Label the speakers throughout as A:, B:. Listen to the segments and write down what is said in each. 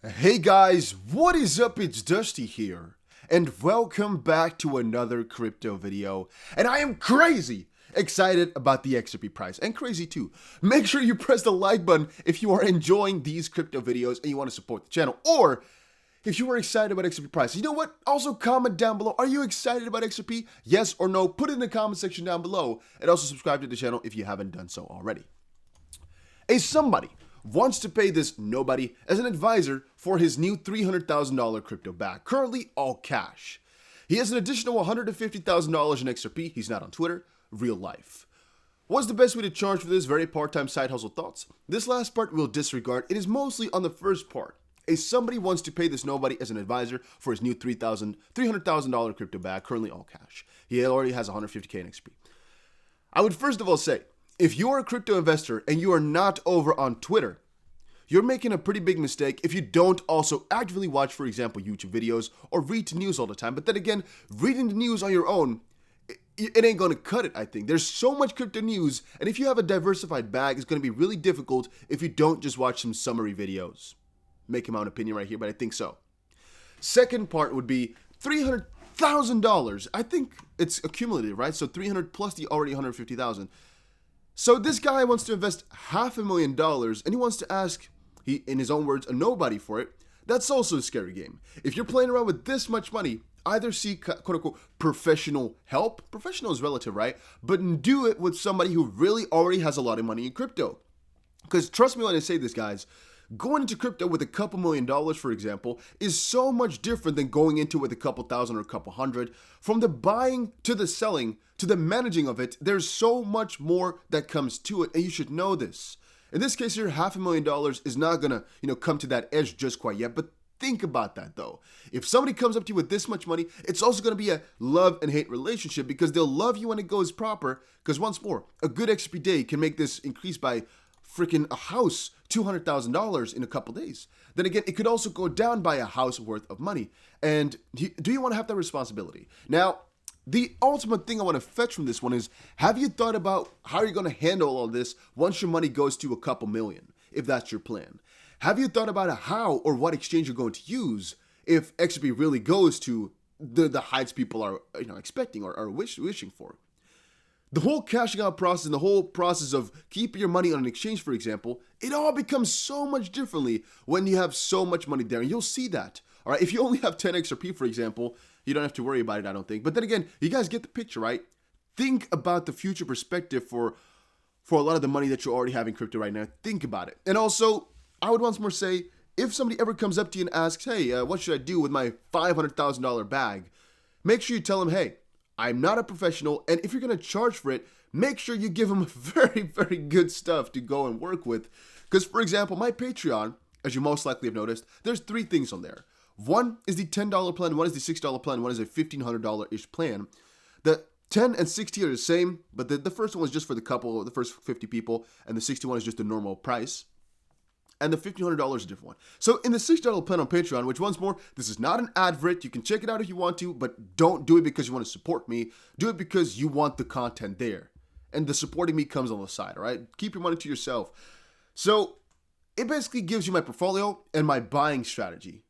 A: Hey guys, what is up? It's Dusty here, and welcome back to another crypto video. And I am crazy excited about the XRP price, and crazy too. Make sure you press the like button if you are enjoying these crypto videos and you want to support the channel, or if you are excited about XRP price. You know what? Also comment down below. Are you excited about XRP? Yes or no? Put it in the comment section down below, and also subscribe to the channel if you haven't done so already. Somebody wants to pay this nobody as an advisor for his new $300,000 crypto bag, currently all cash. He has an additional $150,000 in XRP. He's not on Twitter, real life. What's the best way to charge for this? Very part-time side hustle thoughts. This last part we'll disregard. It is mostly on the first part. Somebody wants to pay this nobody as an advisor for his new $300,000 crypto bag, currently all cash. He already has $150K in XRP. I would first of all say, if you are a crypto investor and you are not over on Twitter, you're making a pretty big mistake if you don't also actively watch, for example, YouTube videos or read the news all the time. But then again, reading the news on your own, it ain't going to cut it, I think. There's so much crypto news, and if you have a diversified bag, it's going to be really difficult if you don't just watch some summary videos. Making my own opinion right here, but I think so. Second part would be $300,000. I think it's accumulative, right? So 300 plus the already 150,000. So this guy wants to invest $500,000 and he wants to ask, in his own words, a nobody for it. That's also a scary game. If you're playing around with this much money, either seek quote unquote professional help. Professional is relative, right? But do it with somebody who really already has a lot of money in crypto. Because trust me when I say this, guys, going into crypto with a couple $1,000,000, for example, is so much different than going into it with a couple thousand or a couple hundred. From the buying to the selling to the managing of it, there's so much more that comes to it, and you should know this. In this case here, $500,000 is not gonna, come to that edge just quite yet, but think about that though. If somebody comes up to you with this much money, it's also gonna be a love and hate relationship because they'll love you when it goes proper, because once more, a good XP day can make this increase by freaking a house, $200,000 in a couple days. Then again, it could also go down by a house worth of money. And do you want to have that responsibility? Now, the ultimate thing I want to fetch from this one is, have you thought about how you're going to handle all this once your money goes to a couple million, if that's your plan? Have you thought about how or what exchange you're going to use if XRP really goes to the heights people are expecting or are wishing for? The whole cashing out process and the whole process of keeping your money on an exchange, for example, it all becomes so much differently when you have so much money there. And you'll see that. All right. If you only have 10 XRP, for example, you don't have to worry about it, I don't think. But then again, you guys get the picture, right? Think about the future perspective for a lot of the money that you already have in crypto right now. Think about it. And also, I would once more say, if somebody ever comes up to you and asks, hey, what should I do with my $500,000 bag? Make sure you tell them, hey, I'm not a professional, and if you're going to charge for it, make sure you give them very, very good stuff to go and work with. Because, for example, my Patreon, as you most likely have noticed, there's 3 things on there. One is the $10 plan, one is the $6 plan, one is a $1,500-ish plan. The 10 and 60 are the same, but the first one was just for the first 50 people, and the 61 is just the normal price. And the $1,500 is a different one. So in the $6 plan on Patreon, which once more, this is not an advert. You can check it out if you want to, but don't do it because you want to support me. Do it because you want the content there. And the supporting me comes on the side, all right? Keep your money to yourself. So it basically gives you my portfolio and my buying strategy,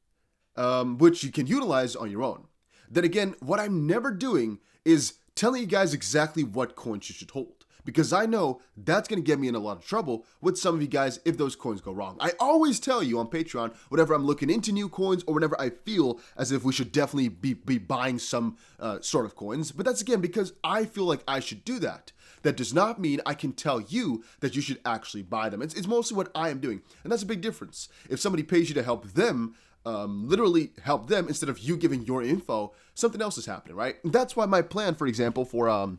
A: which you can utilize on your own. Then again, what I'm never doing is telling you guys exactly what coins you should hold, because I know that's going to get me in a lot of trouble with some of you guys if those coins go wrong. I always tell you on Patreon, whenever I'm looking into new coins or whenever I feel as if we should definitely be buying some sort of coins, but that's again because I feel like I should do that. That does not mean I can tell you that you should actually buy them. It's mostly what I am doing, and that's a big difference. If somebody pays you to help them, literally help them instead of you giving your info, something else is happening, right? And that's why my plan, for example, for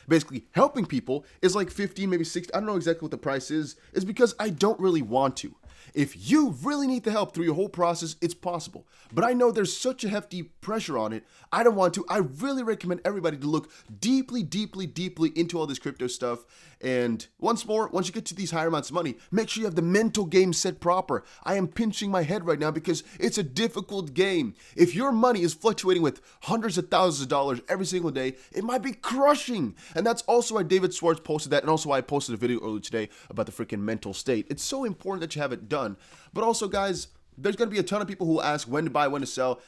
A: basically helping people is like 15, maybe 60, I don't know exactly what the price is because I don't really want to. If you really need the help through your whole process, it's possible. But I know there's such a hefty pressure on it. I don't want to. I really recommend everybody to look deeply, deeply, deeply into all this crypto stuff. And once more, once you get to these higher amounts of money, make sure you have the mental game set proper. I am pinching my head right now because it's a difficult game. If your money is fluctuating with hundreds of thousands of dollars every single day, it might be crushing. And that's also why David Schwartz posted that, and also why I posted a video earlier today about the freaking mental state. It's so important that you have it done. But also, guys, there's going to be a ton of people who ask when to buy, when to sell.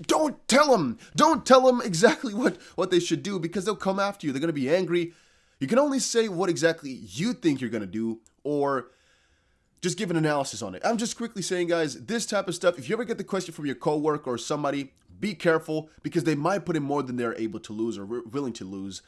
A: Don't tell them. Don't tell them exactly what they should do, because they'll come after you. They're going to be angry. You can only say what exactly you think you're going to do, or just give an analysis on it. I'm just quickly saying, guys, this type of stuff, if you ever get the question from your coworker or somebody, be careful, because they might put in more than they're able to lose or willing to lose.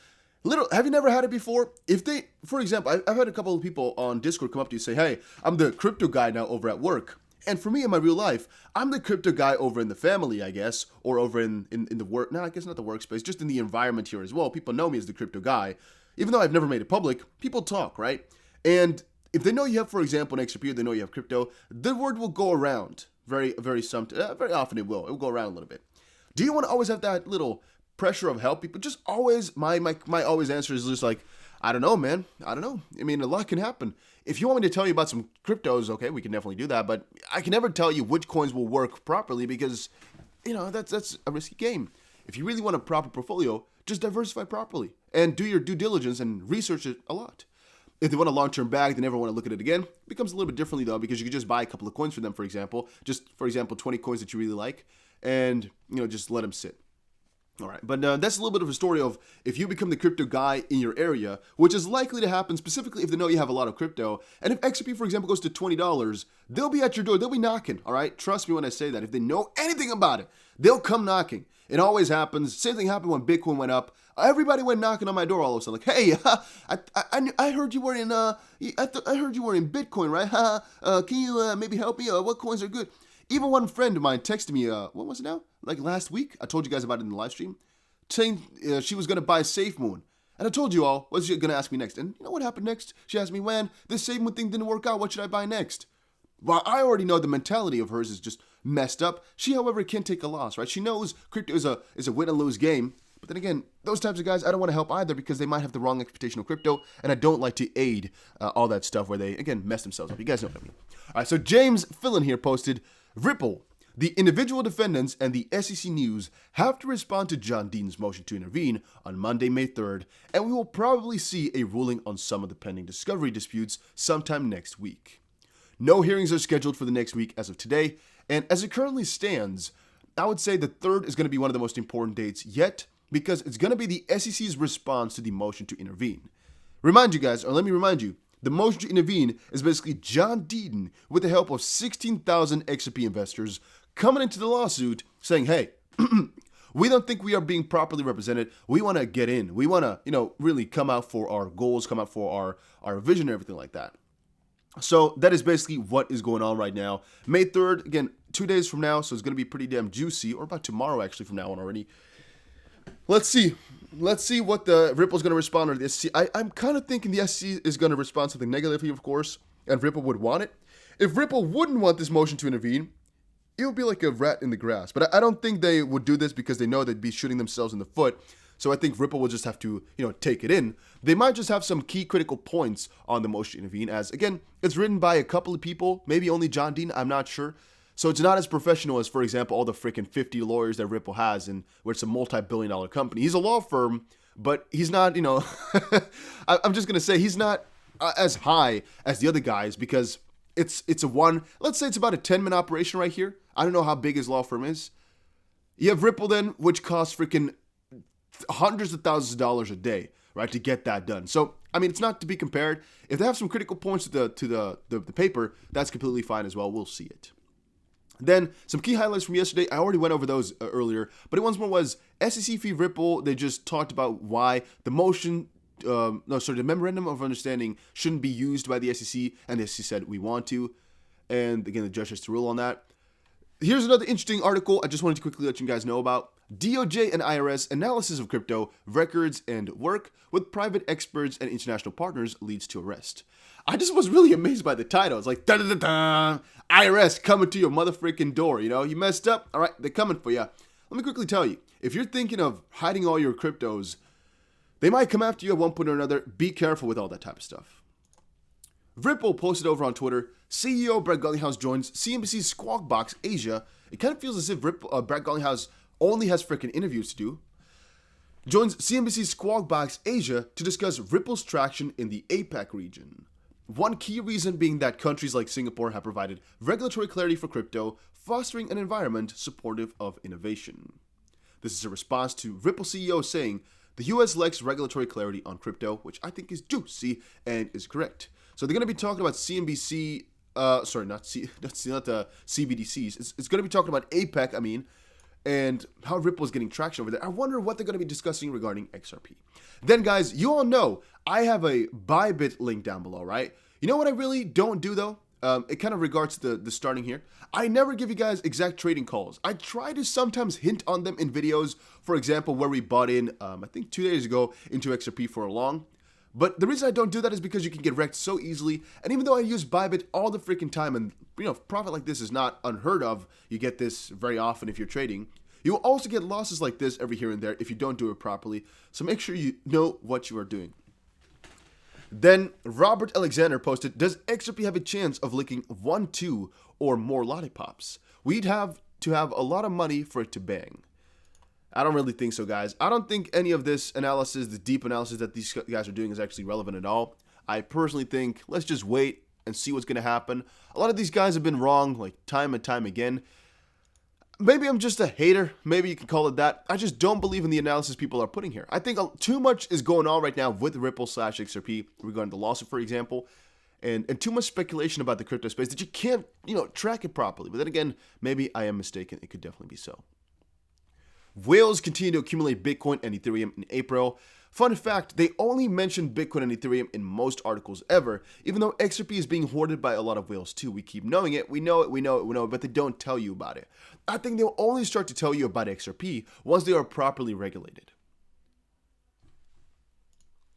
A: Have you never had it before? If they, for example, I've had a couple of people on Discord come up to you and say, hey, I'm the crypto guy now over at work. And for me in my real life, I'm the crypto guy over in the family, I guess, or over in the work. No, I guess not the workspace, just in the environment here as well. People know me as the crypto guy. Even though I've never made it public, people talk, right? And if they know you have, for example, an XRP, they know you have crypto, the word will go around very often. It will go around a little bit. Do you want to always have that little pressure of help people? Just always, my always answer is just like, I don't know, man. I don't know. I mean, a lot can happen. If you want me to tell you about some cryptos, okay, we can definitely do that. But I can never tell you which coins will work properly, because, you know, that's a risky game. If you really want a proper portfolio, just diversify properly and do your due diligence and research it a lot. If they want a long-term bag, they never want to look at it again. It becomes a little bit differently, though, because you could just buy a couple of coins for them, for example. Just, for example, 20 coins that you really like, and, you know, just let them sit. All right, but that's a little bit of a story of if you become the crypto guy in your area, which is likely to happen specifically if they know you have a lot of crypto. And if XRP, for example, goes to $20, they'll be at your door. They'll be knocking, all right? Trust me when I say that. If they know anything about it, they'll come knocking. It always happens. Same thing happened when Bitcoin went up. Everybody went knocking on my door all of a sudden, like, "Hey, I heard you were in I heard you were in Bitcoin, right? Can you maybe help me? What coins are good?" Even one friend of mine texted me, what was it now? Like last week? I told you guys about it in the live stream, saying she was going to buy SafeMoon. And I told you all, what's she going to ask me next? And you know what happened next? She asked me, when this SafeMoon thing didn't work out, what should I buy next? Well, I already know the mentality of hers is just messed up. She, however, can't take a loss, right? She knows crypto is a win and lose game. But then again, those types of guys, I don't want to help either, because they might have the wrong expectation of crypto, and I don't like to aid all that stuff where they, again, mess themselves up. You guys know what I mean. All right, so James Fillon here posted, Ripple, the individual defendants and the SEC News have to respond to John Dean's motion to intervene on Monday, May 3rd, and we will probably see a ruling on some of the pending discovery disputes sometime next week. No hearings are scheduled for the next week as of today, and as it currently stands, I would say the 3rd is going to be one of the most important dates yet, because it's going to be the SEC's response to the motion to intervene. Remind you guys, or let me remind you, the motion to intervene is basically John Dean, with the help of 16,000 XRP investors, coming into the lawsuit saying, hey, we don't think we are being properly represented. We want to get in. We want to, really come out for our goals, come out for our vision and everything like that. So that is basically what is going on right now. May 3rd, again, 2 days from now, so it's going to be pretty damn juicy, or about tomorrow actually from now on already. Let's see what the Ripple's going to respond to the SEC. I'm kind of thinking the SEC is going to respond something negatively, of course, and Ripple would want it. If Ripple wouldn't want this motion to intervene, it would be like a rat in the grass. But I don't think they would do this because they know they'd be shooting themselves in the foot. So I think Ripple will just have to, take it in. They might just have some key critical points on the motion to intervene, as, again, it's written by a couple of people, maybe only John Dean, I'm not sure. So it's not as professional as, for example, all the freaking 50 lawyers that Ripple has, and where it's a multi-billion-dollar company. He's a law firm, but he's not, I'm just going to say he's not as high as the other guys, because let's say it's about a 10-minute operation right here. I don't know how big his law firm is. You have Ripple then, which costs freaking hundreds of thousands of dollars a day, right, to get that done. So, I mean, it's not to be compared. If they have some critical points to the paper, that's completely fine as well. We'll see it. Then, some key highlights from yesterday. I already went over those earlier, but once more was SEC fee Ripple. They just talked about why the motion, the memorandum of understanding shouldn't be used by the SEC, and the SEC said we want to. And again, the judge has to rule on that. Here's another interesting article I just wanted to quickly let you guys know about. DOJ and IRS analysis of crypto records and work with private experts and international partners leads to arrest. I just was really amazed by the title. It's like, da-da-da-da, IRS coming to your motherfucking door. You messed up. All right, they're coming for you. Let me quickly tell you, if you're thinking of hiding all your cryptos, they might come after you at one point or another. Be careful with all that type of stuff. Ripple posted over on Twitter, CEO Brett Garlinghouse joins CNBC's Squawk Box Asia. It kind of feels as if Brett Garlinghouse only has freaking interviews to do. Joins CNBC's Squawk Box Asia to discuss Ripple's traction in the APAC region. One key reason being that countries like Singapore have provided regulatory clarity for crypto, fostering an environment supportive of innovation. This is a response to Ripple CEO saying, the US lacks regulatory clarity on crypto, which I think is juicy and is correct. So they're going to be talking about CNBC, not the CBDCs. It's going to be talking about APEC, and how Ripple is getting traction over there. I wonder what they're going to be discussing regarding XRP. Then, guys, you all know I have a Bybit link down below, right? You know what I really don't do, though? It kind of regards to the starting here. I never give you guys exact trading calls. I try to sometimes hint on them in videos, for example, where we bought in, I think 2 days ago, into XRP for a long. But the reason I don't do that is because you can get wrecked so easily. And even though I use Bybit all the freaking time, and profit like this is not unheard of, you get this very often if you're trading, you will also get losses like this every here and there if you don't do it properly. So make sure you know what you are doing. Then Robert Alexander posted, does XRP have a chance of licking 1, 2, or more lollipops? We'd have to have a lot of money for it to bang. I don't really think so, guys. I don't think any of this analysis, the deep analysis that these guys are doing, is actually relevant at all. I personally think let's just wait and see what's going to happen. A lot of these guys have been wrong, like time and time again. Maybe I'm just a hater. Maybe you can call it that. I just don't believe in the analysis people are putting here. I think too much is going on right now with Ripple/XRP regarding the lawsuit, for example, and too much speculation about the crypto space that you can't, track it properly. But then again, maybe I am mistaken. It could definitely be so. Whales continue to accumulate Bitcoin and Ethereum in April. Fun fact, they only mentioned Bitcoin and Ethereum in most articles ever, even though XRP is being hoarded by a lot of whales too. We keep knowing it, we know it, but they don't tell you about it. I think they'll only start to tell you about XRP once they are properly regulated.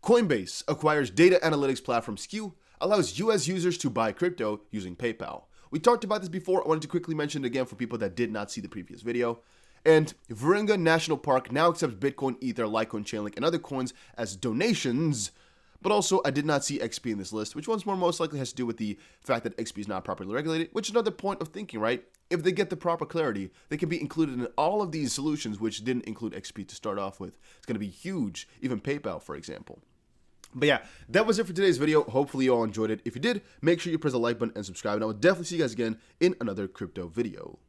A: Coinbase acquires data analytics platform Skew, allows US users to buy crypto using PayPal. We talked about this before. I wanted to quickly mention it again for people that did not see the previous video. And Virunga National Park now accepts Bitcoin, Ether, Litecoin, Chainlink, and other coins as donations. But also, I did not see XP in this list, which once more most likely has to do with the fact that XP is not properly regulated, which is another point of thinking, right? If they get the proper clarity, they can be included in all of these solutions, which didn't include XP to start off with. It's going to be huge, even PayPal, for example. But yeah, that was it for today's video. Hopefully you all enjoyed it. If you did, make sure you press the like button and subscribe, and I will definitely see you guys again in another crypto video.